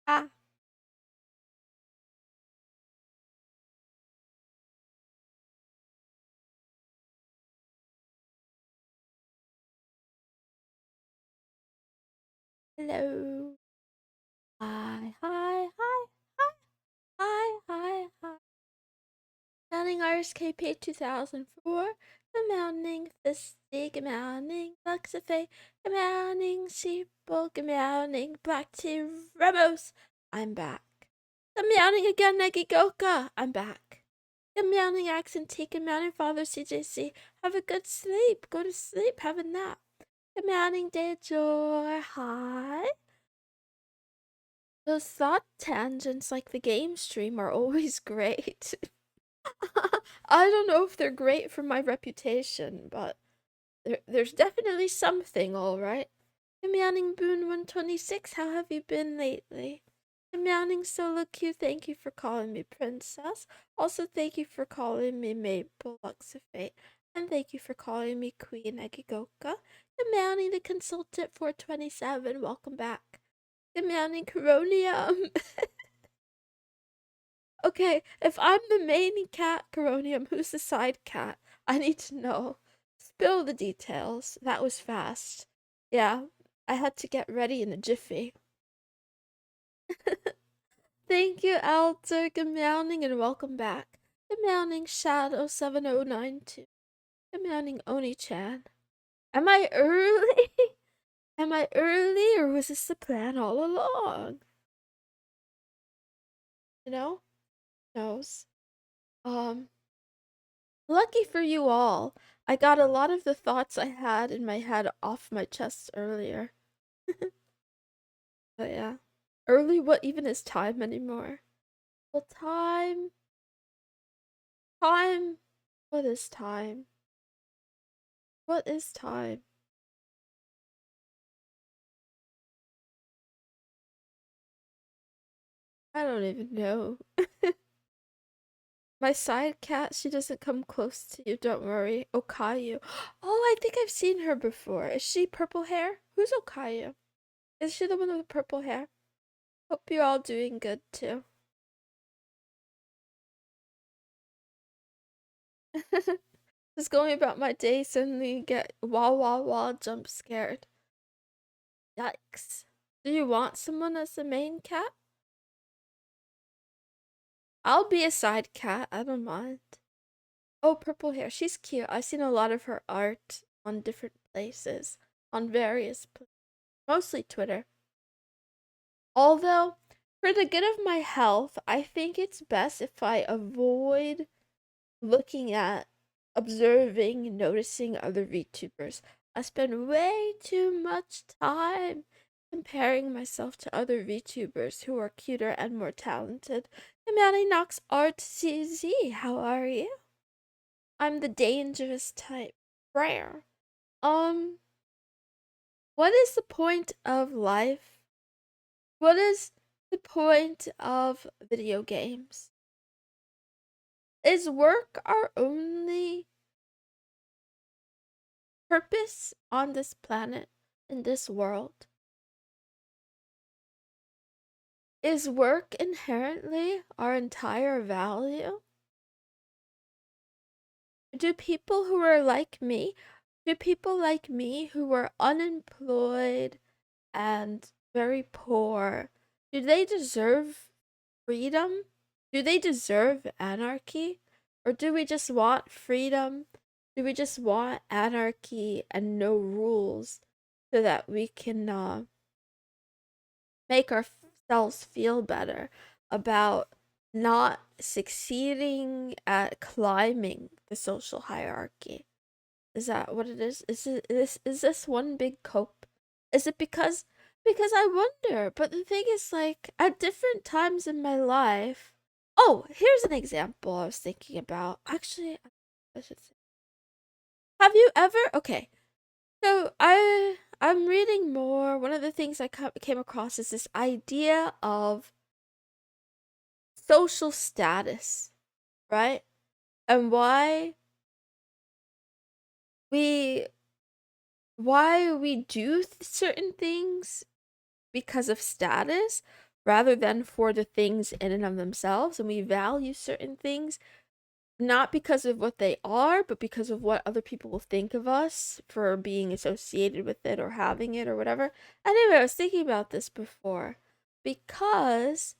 Ah. Hello. Hi, hi, hi, hi, hi, hi, hi. Mounting RSKP 2004. The mounting Fisty, mounting Luxife, mounting Sheeple, mounting Black Tea Ramos. I'm back. The mounting again Negigoka. I'm back. The mounting accent take mounting father CJC. Have a good sleep. Go to sleep. Have a nap. The mounting day joy. Hi. Those thought tangents like the game stream are always great. I don't know if they're great for my reputation, but there's definitely something, alright. The Meowning Boon 126, how have you been lately? The Meowning Solo Q, thank you for calling me Princess. Also, thank you for calling me Maple Luxifate. And thank you for calling me Queen Egigoka. The Meowning the Consultant 427, welcome back. The Meowning Coronium. Okay, if I'm the main cat, Coronium, who's the side cat? I need to know. Spill the details. That was fast. Yeah, I had to get ready in a jiffy. Thank you, Alter, good meowing, and welcome back. The meowing Shadow 7092. The meowing Oni-chan. Am I early? Am I early, or was this the plan all along? You know? Knows. Um, Lucky for you all, I got a lot of the thoughts I had in my head off my chest earlier. But yeah. Early, what even is time anymore? Well, time. Time. What is time? What is time? I don't even know. My side cat, she doesn't come close to you, don't worry. Okayu. Oh, I think I've seen her before. Is she purple hair? Who's Okayu? Is she the one with the purple hair? Hope you're all doing good too. Just going about my day, suddenly get wah wah wah jump scared. Yikes. Do you want someone as the main cat? I'll be a side cat, I don't mind. Oh, purple hair. She's cute. I've seen a lot of her art on different places, on various places, mostly Twitter. Although, for the good of my health, I think it's best if I avoid looking at, observing, noticing other VTubers. I spend way too much time comparing myself to other VTubers who are cuter and more talented. Imani Knox RTZ, how are you? I'm the dangerous type. Rare. Um, what is the point of life? What is the point of video games? Is work our only purpose on this planet, in this world? Is work inherently our entire value? Do people who are like me, do people like me who are unemployed and very poor, do they deserve freedom? Do they deserve anarchy? Or do we just want freedom? Do we just want anarchy and no rules so that we can make ourselves feel better about not succeeding at climbing the social hierarchy? Is that what it is? Is this one big cope? Is it because I wonder, but the thing is like at different times in my life. Oh, here's an example I was thinking about. Actually, I should say. Have you ever okay, so I'm reading more. One of the things I came across is this idea of social status, right? And we why we do certain things because of status rather than for the things in and of themselves. And we value certain things not because of what they are, but because of what other people will think of us for being associated with it or having it or whatever. Anyway, I was thinking about this before because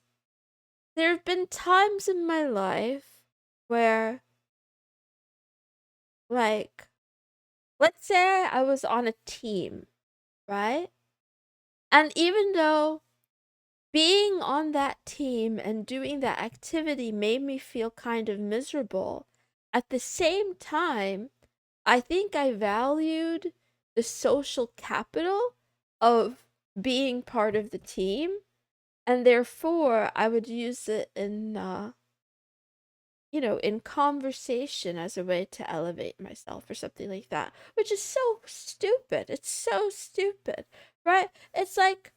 there have been times in my life where, like, let's say I was on a team, right? And even though being on that team and doing that activity made me feel kind of miserable, at the same time, I think I valued the social capital of being part of the team, and therefore I would use it in in conversation as a way to elevate myself or something like that, which is so stupid. It's so stupid, right? It's like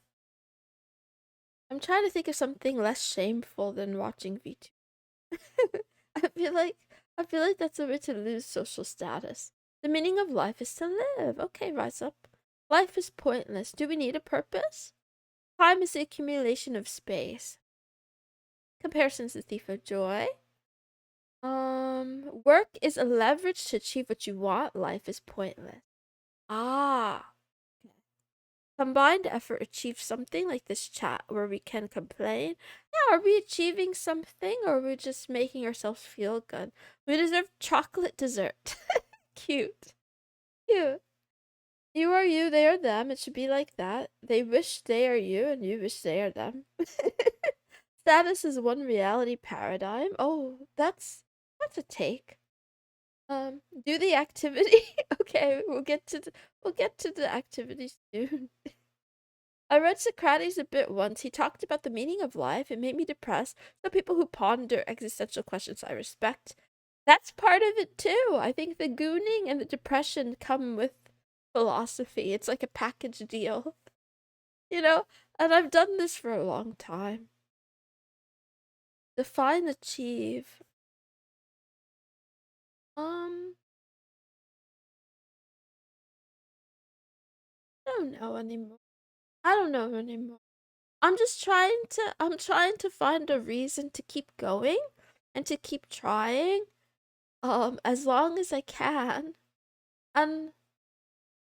I'm trying to think of something less shameful than watching VTuber. I feel like I feel like that's a way to lose social status. The meaning of life is to live. Okay, rise up. Life is pointless. Do we need a purpose? Time is the accumulation of space. Comparison's the thief of joy. Work is a leverage to achieve what you want. Life is pointless. Ah. Combined effort achieves something like this chat where we can complain. Yeah, are we achieving something or are we just making ourselves feel good? We deserve chocolate dessert. Cute. Cute. You are you, they are them. It should be like that. They wish they are you and you wish they are them. Status is one reality paradigm. Oh, that's a take. Do the activity. Okay, we'll get to the activity soon. I read Socrates a bit once. He talked about the meaning of life. It made me depressed. So people who ponder existential questions I respect. That's part of it too. I think the gooning and the depression come with philosophy. It's like a package deal, you know? And I've done this for a long time. Define achieve. Um, I don't know anymore. I don't know anymore. I'm trying to find a reason to keep going and to keep trying as long as I can. And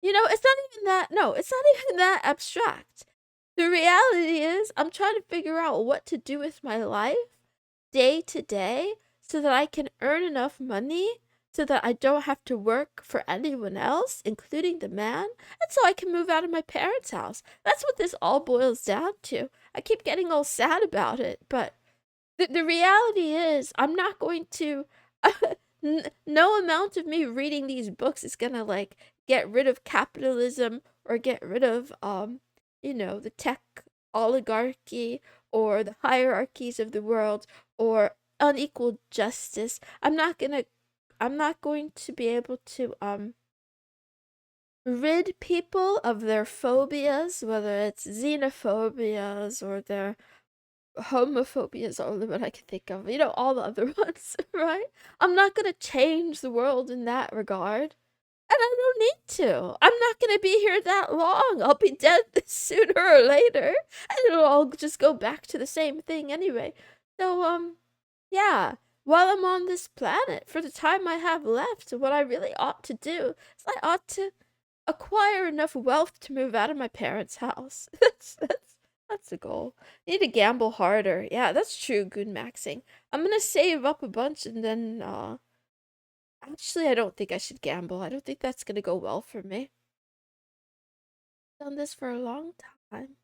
it's not even that no, it's not even that abstract. The reality is I'm trying to figure out what to do with my life day to day so that I can earn enough money so that I don't have to work for anyone else, including the man, and so I can move out of my parents' house. That's what this all boils down to. I keep getting all sad about it, but the reality is I'm not going to no amount of me reading these books is gonna like get rid of capitalism or get rid of the tech oligarchy or the hierarchies of the world or unequal justice. I'm not going to be able to rid people of their phobias, whether it's xenophobias or their homophobia is the only one I can think of. All the other ones, right? I'm not gonna change the world in that regard. And I don't need to. I'm not gonna be here that long. I'll be dead sooner or later. And it'll all just go back to the same thing anyway. So, yeah. While I'm on this planet, for the time I have left, what I really ought to do is I ought to acquire enough wealth to move out of my parents' house. That's the goal. You need to gamble harder. Yeah, that's true, good maxing. I'm gonna save up a bunch and then actually I don't think I should gamble. I don't think that's gonna go well for me. Done this for a long time.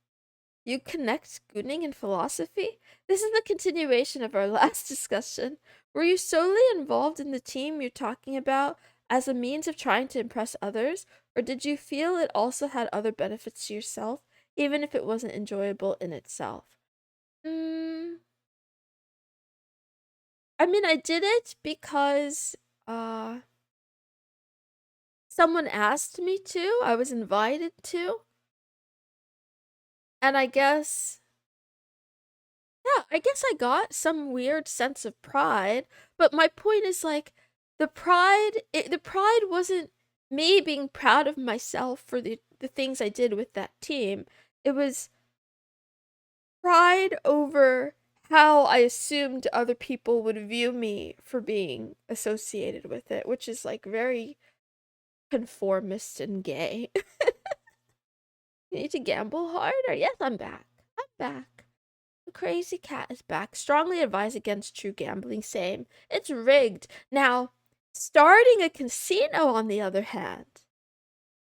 You connect gooning and philosophy? This is the continuation of our last discussion. Were you solely involved in the team you're talking about as a means of trying to impress others, or did you feel it also had other benefits to yourself, even if it wasn't enjoyable in itself? Mm, I mean, I did it because someone asked me to. I was invited to. And I guess I got some weird sense of pride, but my point is like the pride wasn't me being proud of myself for the things I did with that team. It was pride over how I assumed other people would view me for being associated with it, which is like very conformist and gay. You need to gamble harder? Yes, I'm back. I'm back. The crazy cat is back. Strongly advise against true gambling. Same. It's rigged. Now, starting a casino, on the other hand,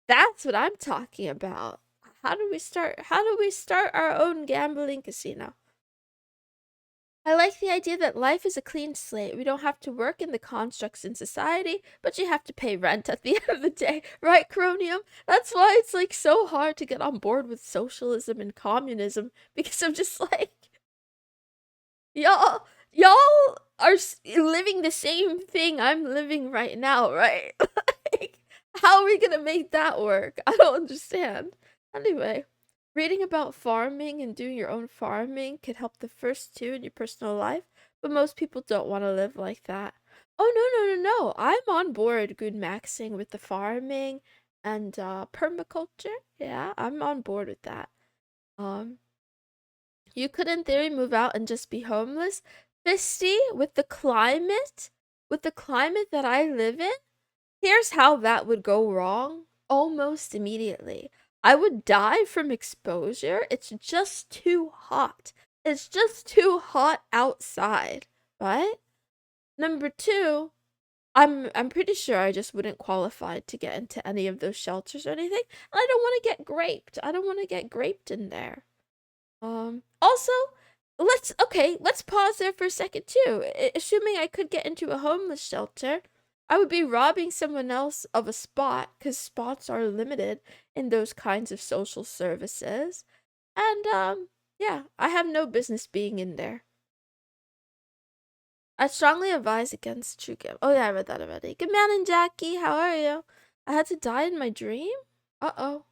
that's what I'm talking about. How do we start? How do we start our own gambling casino? I like the idea that life is a clean slate. We don't have to work in the constructs in society, but you have to pay rent at the end of the day, right, Cronium? That's why it's like so hard to get on board with socialism and communism, because I'm just like, y'all are living the same thing I'm living right now, right? Like, how are we gonna make that work? I don't understand. Anyway, reading about farming and doing your own farming could help the first two in your personal life, but most people don't want to live like that. Oh, no. I'm on board good maxing with the farming and permaculture. Yeah, I'm on board with that. Um, you could, in theory, move out and just be homeless. Fisty, with the climate that I live in, here's how that would go wrong almost immediately. I would die from exposure. It's just too hot. It's just too hot outside, right? Number two, I'm pretty sure I just wouldn't qualify to get into any of those shelters or anything. And I don't want to get graped. I don't want to get graped in there. Also, let's pause there for a second too. Assuming I could get into a homeless shelter, I would be robbing someone else of a spot because spots are limited in those kinds of social services. And yeah, I have no business being in there. I strongly advise against true gambling. Oh yeah, I read that already. Good morning, Jackie. How are you? I had to die in my dream? Uh-oh.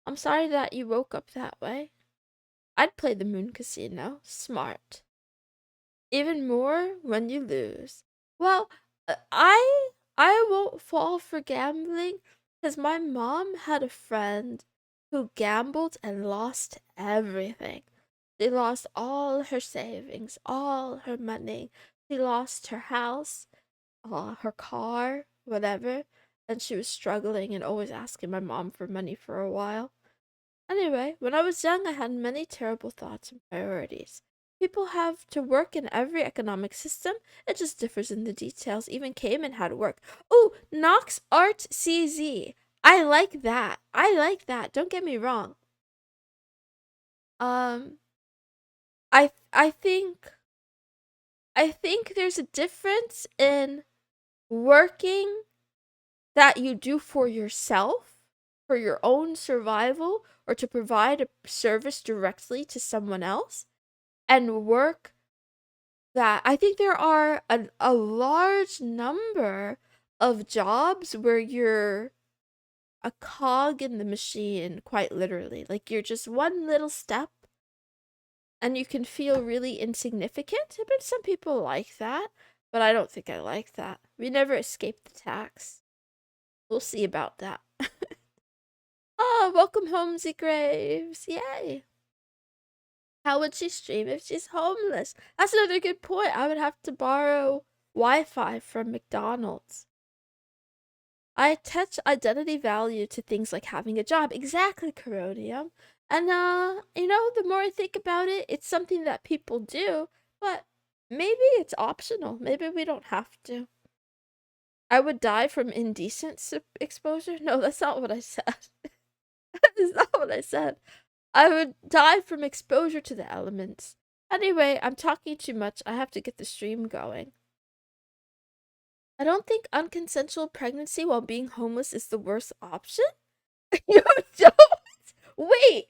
I'm sorry that you woke up that way. I'd play the Moon Casino. Smart. Even more when you lose. Well, I won't fall for gambling because my mom had a friend who gambled and lost everything. She lost all her savings, all her money. She lost her house, her car, whatever. And she was struggling and always asking my mom for money for a while. Anyway, when I was young, I had many terrible thoughts and priorities. People have to work in every economic system. It just differs in the details. Even Cayman had to work. Oh, Knox Art CZ. I like that. I like that. Don't get me wrong. Um, I think there's a difference in working that you do for yourself, for your own survival, or to provide a service directly to someone else, and work that I think there are a large number of jobs where you're a cog in the machine, quite literally. Like you're just one little step and you can feel really insignificant. But some people like that, but I don't think I like that. We never escape the tax. We'll see about that. Oh, welcome home, Z Graves. Yay. How would she stream if she's homeless? That's another good point. I would have to borrow Wi-Fi from McDonald's. I attach identity value to things like having a job. Exactly, Coronium. And the more I think about it, it's something that people do, but maybe it's optional. Maybe we don't have to. I would die from indecent exposure? No, that's not what I said. That is not what I said. I would die from exposure to the elements. Anyway, I'm talking too much. I have to get the stream going. I don't think unconsensual pregnancy while being homeless is the worst option. You don't? Wait.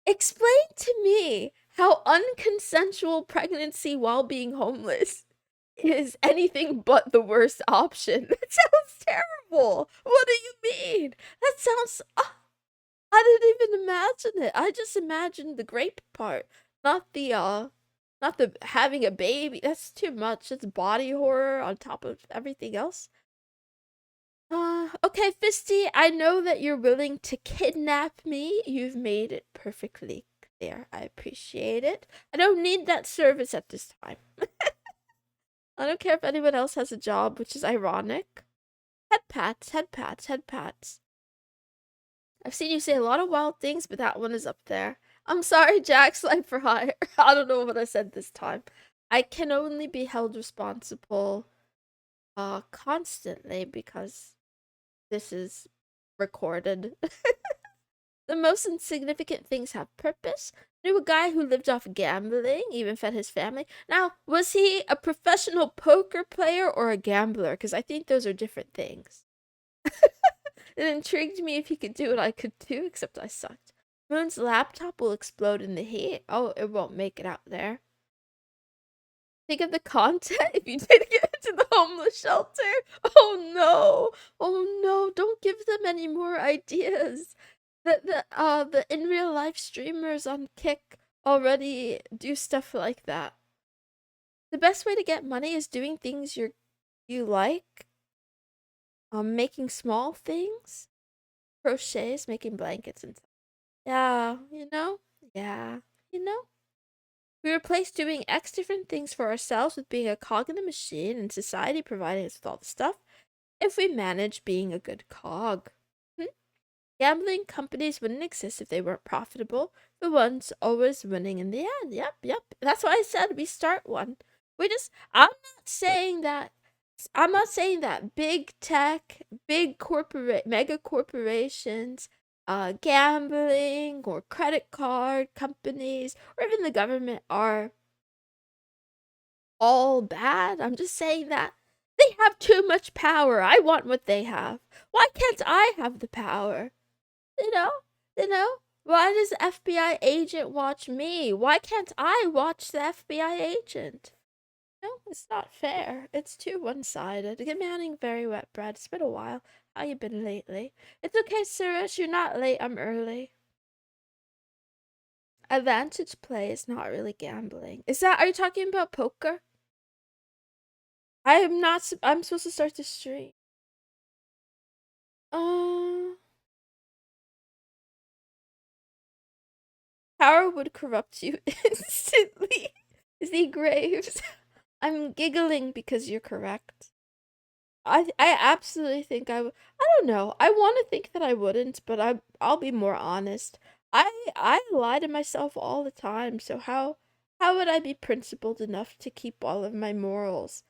Explain to me how unconsensual pregnancy while being homeless is anything but the worst option. That sounds terrible. What do you mean? That sounds. I didn't even imagine it. I just imagined the grape part, not the having a baby. That's too much. It's body horror on top of everything else. Okay, Fisty, I know that you're willing to kidnap me. You've made it perfectly there. I appreciate it. I don't need that service at this time. I don't care if anyone else has a job, which is ironic. Head pats, head pats, head pats. I've seen you say a lot of wild things, but that one is up there. I'm sorry, Jack's life for hire. I don't know what I said this time. I can only be held responsible constantly because this is recorded. The most insignificant things have purpose. Knew a guy who lived off gambling, even fed his family. Now, was he a professional poker player or a gambler? Because I think those are different things. It intrigued me if he could do what I could do, except I sucked. Moon's laptop will explode in the heat. Oh, it won't make it out there. Think of the content if you did get into the homeless shelter. Oh no. Oh no, don't give them any more ideas. The in real life streamers on Kick already do stuff like that. The best way to get money is doing things you like. Making small things. Crochets, making blankets and stuff. Yeah, you know? Yeah, you know? We replace doing X different things for ourselves with being a cog in the machine and society providing us with all the stuff if we manage being a good cog. Gambling companies wouldn't exist if they weren't profitable. The ones always winning in the end. Yep. That's why I said we start one. I'm not saying that big tech, mega corporations, gambling or credit card companies, or even the government are all bad. I'm just saying that they have too much power. I want what they have. Why can't I have the power? You know? You know? Why does the FBI agent watch me? Why can't I watch the FBI agent? No, it's not fair. It's too one-sided. Good morning, very wet bread. It's been a while. How you been lately? It's okay, Suresh. You're not late. I'm early. Advantage play is not really gambling. Are you talking about poker? I am not, I'm supposed to start the stream. Power would corrupt you instantly. Z Graves. I'm giggling because you're correct. I absolutely think I don't know. I want to think that I wouldn't, but I'll be more honest. I lie to myself all the time. So how would I be principled enough to keep all of my morals?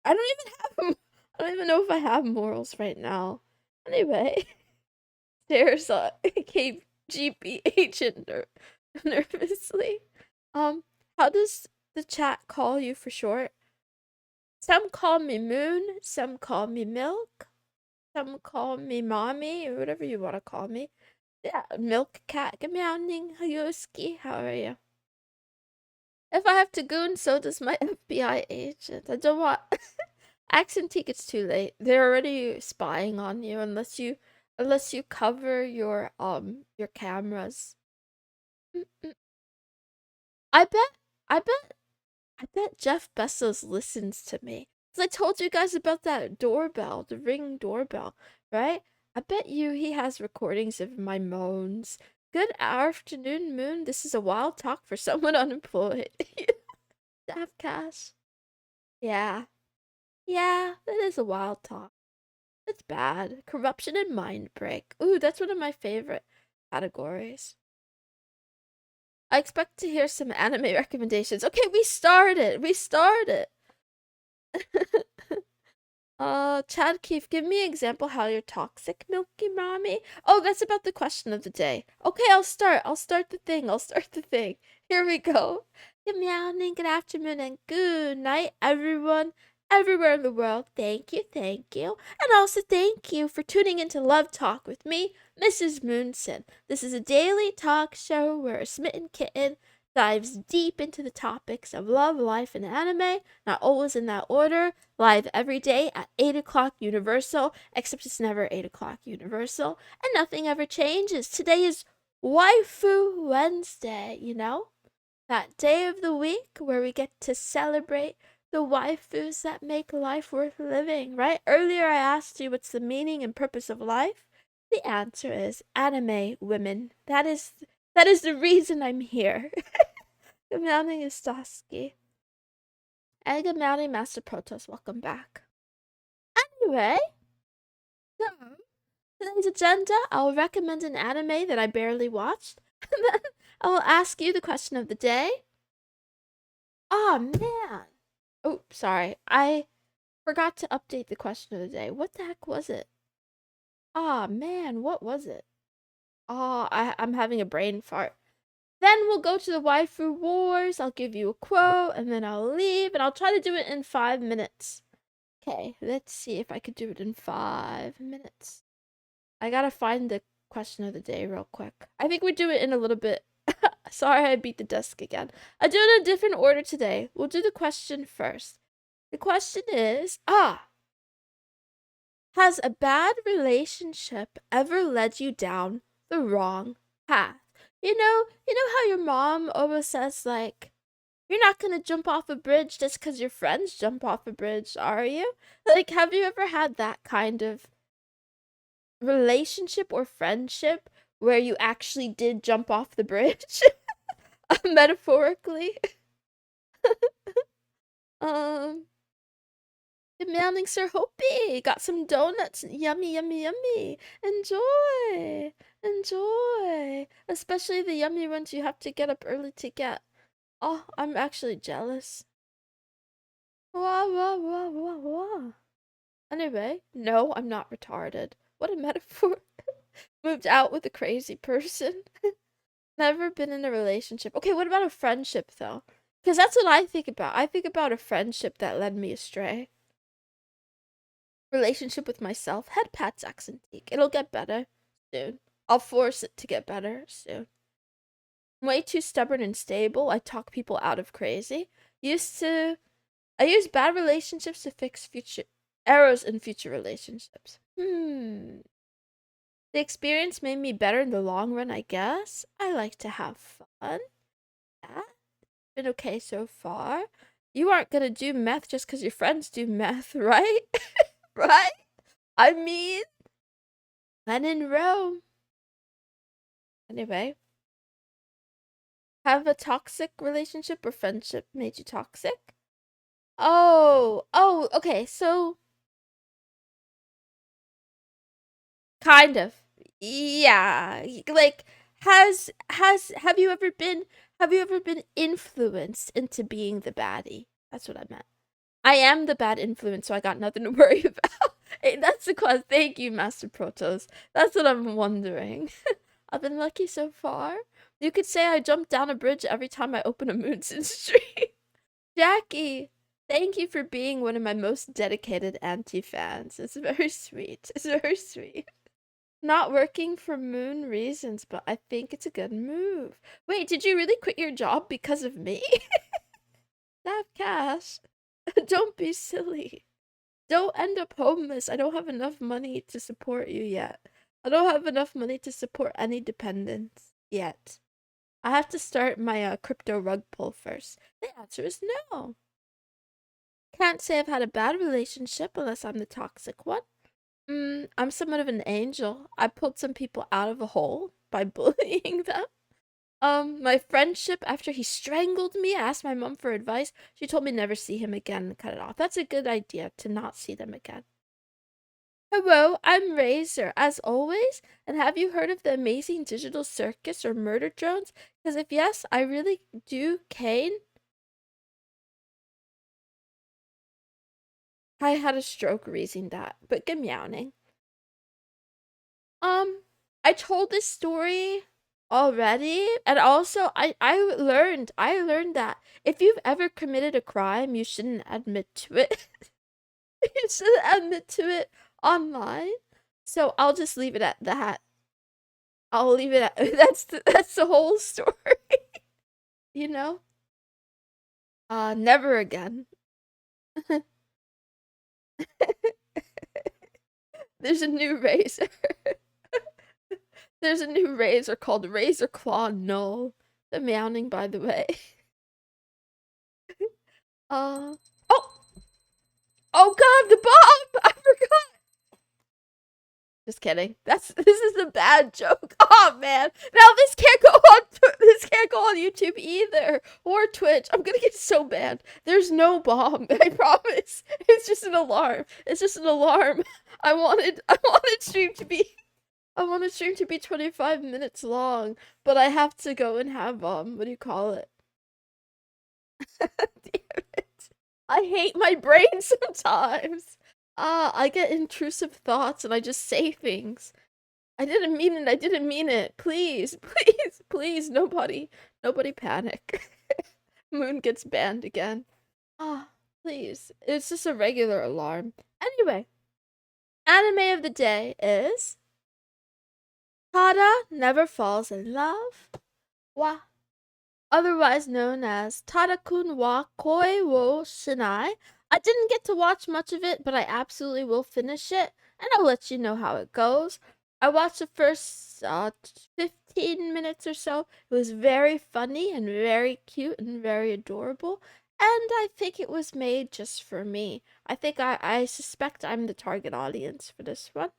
I don't even have I don't even know if I have morals right now. Anyway, there's a KGB agent nervously. How does the chat call you for short? Some call me Moon, some call me Milk, some call me Mommy, or whatever you want to call me. Yeah, Milk Cat, Meowning, Hayuski, how are you? If I have to goon, so does my FBI agent. I don't want Accentique, it's too late. They're already spying on you unless you cover your cameras. I bet I bet I bet Jeff Bezos listens to me. Cause I told you guys about that doorbell, the Ring doorbell, right? I bet you he has recordings of my moans. Good afternoon, Moon. This is a wild talk for someone unemployed. Daft Cash. Yeah. Yeah, it is a wild talk. It's bad. Corruption and mind break. Ooh, that's one of my favorite categories. I expect to hear some anime recommendations. Okay, we started. Chad Keefe, give me an example how you're toxic, Milky Mommy. Oh, that's about the question of the day. Okay, I'll start the thing. Here we go. Good morning, good afternoon, and good night, everyone, everywhere in the world. Thank you. And also thank you for tuning into Love Talk with me, Mrs. Moonson. This is a daily talk show where a smitten kitten dives deep into the topics of love, life, and anime, not always in that order, live every day at 8 o'clock Universal, except it's never 8 o'clock Universal, and nothing ever changes. Today is Waifu Wednesday, you know? That day of the week where we get to celebrate the waifus that make life worth living, right? Earlier I asked you what's the meaning and purpose of life. The answer is anime women. That is That is the reason I'm here. Good morning, Ustaski. And good morning, Master Protos. Welcome back. Anyway, so today's agenda, I'll recommend an anime that I barely watched. And then I will ask you the question of the day. Oh, man. Oh, sorry. I forgot to update the question of the day. What the heck was it? Oh, man. What was it? Oh, I'm having a brain fart. Then we'll go to the waifu wars. I'll give you a quote, and then I'll leave, and I'll try to do it in 5 minutes. Okay, let's see if I could do it in 5 minutes. I gotta find the question of the day real quick. I think we do it in a little bit. Sorry, I beat the desk again. I do it in a different order today. We'll do the question first. The question is, has a bad relationship ever led you down the wrong path? You know how your mom always says, like, you're not gonna jump off a bridge just because your friends jump off a bridge, are you? Like, have you ever had that kind of relationship or friendship where you actually did jump off the bridge? Metaphorically. Good morning, Sir Hopi. Got some donuts. Yummy, yummy, yummy. Enjoy. Enjoy. Especially the yummy ones you have to get up early to get. Oh, I'm actually jealous. Wah, wah, wah, wah, wah. Anyway, no, I'm not retarded. What a metaphor. Moved out with a crazy person. Never been in a relationship. Okay, what about a friendship, though? Because that's what I think about. I think about a friendship that led me astray. Relationship with myself. Head pats accent. It'll get better soon. I'll force it to get better soon. I'm way too stubborn and stable. I talk people out of crazy. I use bad relationships to fix future errors in future relationships. The experience made me better in the long run, I guess. I like to have fun. Yeah, been okay so far. You aren't gonna do meth just because your friends do meth, right? Right? I mean, when in Rome. Anyway, have a toxic relationship or friendship made you toxic? Oh, okay, so kind of. Yeah, like have you ever been influenced into being the baddie? That's what I meant. I am the bad influence, so I got nothing to worry about. Hey, that's the cause. Thank you, Master Protos. That's what I'm wondering. I've been lucky so far. You could say I jump down a bridge every time I open a Moonson stream. Jackie, thank you for being one of my most dedicated anti-fans. It's very sweet. It's very sweet. Not working for moon reasons, but I think it's a good move. Wait, did you really quit your job because of me? Have cash. Don't be silly. Don't end up homeless. I don't have enough money to support you yet. I don't have enough money to support any dependents yet. I have to start my crypto rug pull first. The answer is no. Can't say I've had a bad relationship unless I'm the toxic one. I'm somewhat of an angel. I pulled some people out of a hole by bullying them. My friendship after he strangled me, I asked my mom for advice. She told me never see him again and cut it off. That's a good idea, to not see them again. Hello, I'm Razor, as always. And have you heard of the amazing digital circus or murder drones? Because if yes, I really do, Kane. I had a stroke reading that, but good meowing. I told this story already, and also I learned that if you've ever committed a crime, you shouldn't admit to it. You shouldn't admit to it online. So I'll just leave it at that. I'll leave it at that's the whole story. You know? Never again. There's a new razor. There's a new razor called Razor Claw Null. The meowing, by the way. Oh! Oh god, the bomb! I forgot! Just kidding. This is a bad joke. Oh man. Now this can't go on this can't go on YouTube either or Twitch. I'm gonna get so banned. There's no bomb. I promise. It's just an alarm. It's just an alarm. I wanted stream to be 25 minutes long, but I have to go and have what do you call it? Damn it. I hate my brain sometimes. I get intrusive thoughts and I just say things. I didn't mean it. I didn't mean it. Please, please, please, nobody panic. Moon gets banned again. Please. It's just a regular alarm. Anyway, anime of the day is Tada Never Falls in Love. Wa. Otherwise known as Tadakun wa Koi wo Shinai. I didn't get to watch much of it, but I absolutely will finish it, and I'll let you know how it goes. I watched the first 15 minutes or so. It was very funny and very cute and very adorable, and I think it was made just for me. I think I suspect I'm the target audience for this one.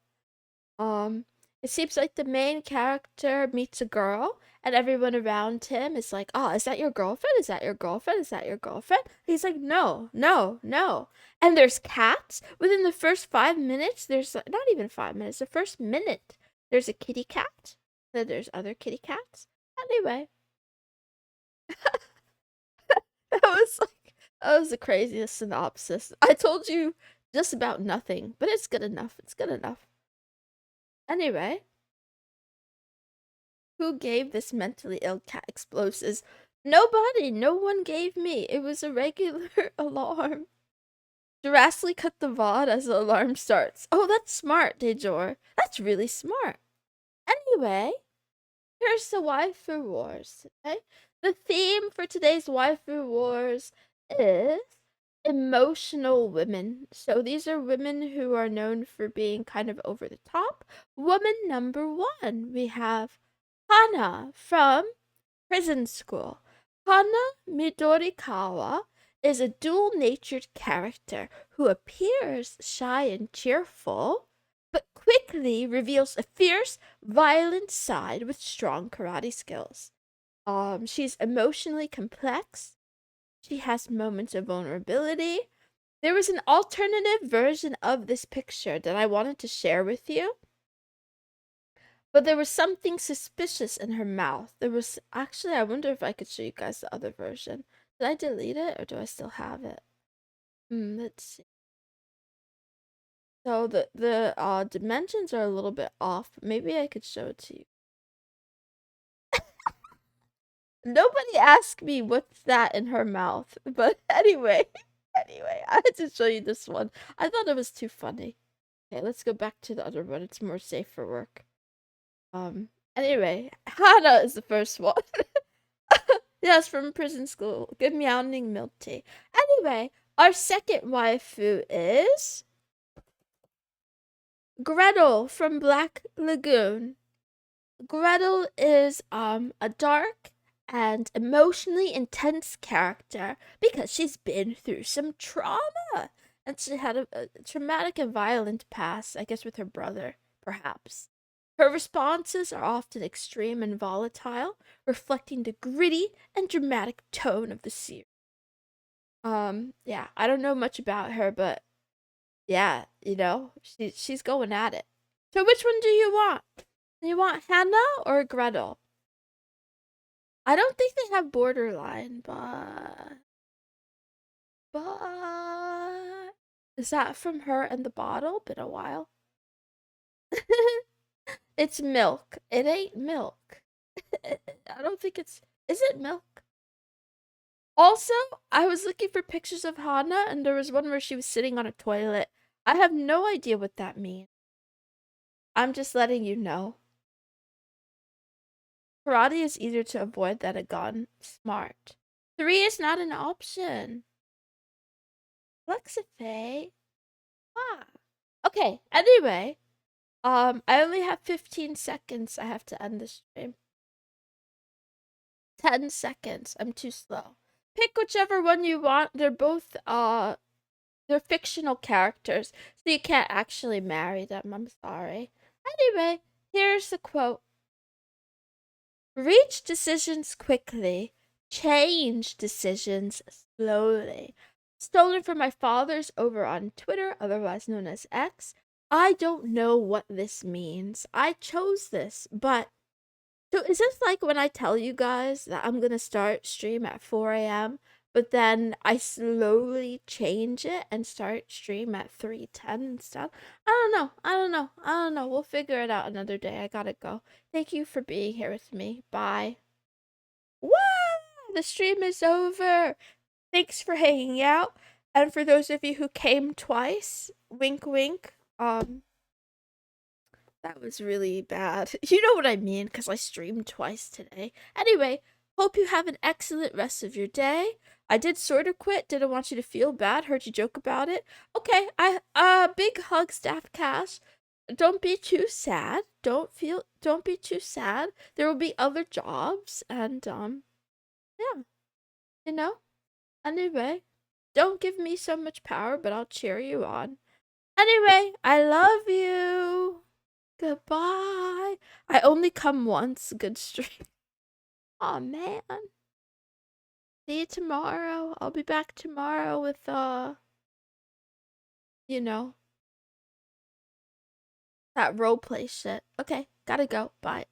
It seems like the main character meets a girl, and everyone around him is like, "Oh, is that your girlfriend? Is that your girlfriend? Is that your girlfriend?" He's like, "No, no, no." And there's cats. Within the first 5 minutes, there's not even 5 minutes. The first minute, there's a kitty cat. Then there's other kitty cats. Anyway, that was the craziest synopsis. I told you just about nothing, but it's good enough. It's good enough. Anyway, who gave this mentally ill cat explosives? Nobody. No one gave me. It was a regular alarm. Drastically cut the VOD as the alarm starts. Oh, that's smart, Dejor. That's really smart. Anyway, here's the waifu wars. Okay, the theme for today's waifu wars is emotional women. So these are women who are known for being kind of over the top. Woman number one, we have Hana from Prison School. Hana Midorikawa is a dual-natured character who appears shy and cheerful, but quickly reveals a fierce, violent side with strong karate skills. She's emotionally complex. She has moments of vulnerability. There was an alternative version of this picture that I wanted to share with you. But there was something suspicious in her mouth. There was actually, I wonder if I could show you guys the other version. Did I delete it or do I still have it? Let's see. So the dimensions are a little bit off. Maybe I could show it to you. Nobody asked me what's that in her mouth, but anyway, I had to show you this one. I thought it was too funny. Okay, let's go back to the other one. It's more safe for work. Anyway, Hana is the first one. Yes, from Prison School. Good meowing milk tea. Anyway, our second waifu is Gretel from Black Lagoon. Gretel is a dark and emotionally intense character because she's been through some trauma. And she had a traumatic and violent past, I guess with her brother, perhaps. Her responses are often extreme and volatile, reflecting the gritty and dramatic tone of the series. Yeah, I don't know much about her, but yeah, you know, she's going at it. So which one do you want? Do you want Hannah or Gretel? I don't think they have borderline, but is that from Her and the Bottle? Been a while. It's milk. It ain't milk. I don't think it's. Is it milk? Also, I was looking for pictures of Hana, and there was one where she was sitting on a toilet. I have no idea what that means. I'm just letting you know. Karate is easier to avoid than a gun. Smart. 3 is not an option. Flexifae. Ah. Okay, anyway. I only have 15 seconds. I have to end the stream. 10 seconds. I'm too slow. Pick whichever one you want. They're both they're fictional characters, so you can't actually marry them. I'm sorry. Anyway, here's the quote. Reach decisions quickly, change decisions slowly. Stolen from my father's over on Twitter, otherwise known as X. I don't know what this means. I chose this, but so is this like when I tell you guys that I'm gonna start stream at 4 a.m., but then I slowly change it and start stream at 3:10 instead? I don't know. We'll figure it out another day. I gotta go. Thank you for being here with me. Bye. Wow! The stream is over. Thanks for hanging out. And for those of you who came twice, wink wink. That was really bad. You know what I mean, because I streamed twice today. Anyway, hope you have an excellent rest of your day. I did sort of quit. Didn't want you to feel bad. Heard you joke about it. Okay, big hug, Staff Cash. Don't be too sad. Don't be too sad. There will be other jobs, and yeah, you know. Anyway, don't give me so much power, but I'll cheer you on. Anyway, I love you. Goodbye. I only come once. Good stream. Aw, man. See you tomorrow. I'll be back tomorrow with, you know, that roleplay shit. Okay, gotta go. Bye.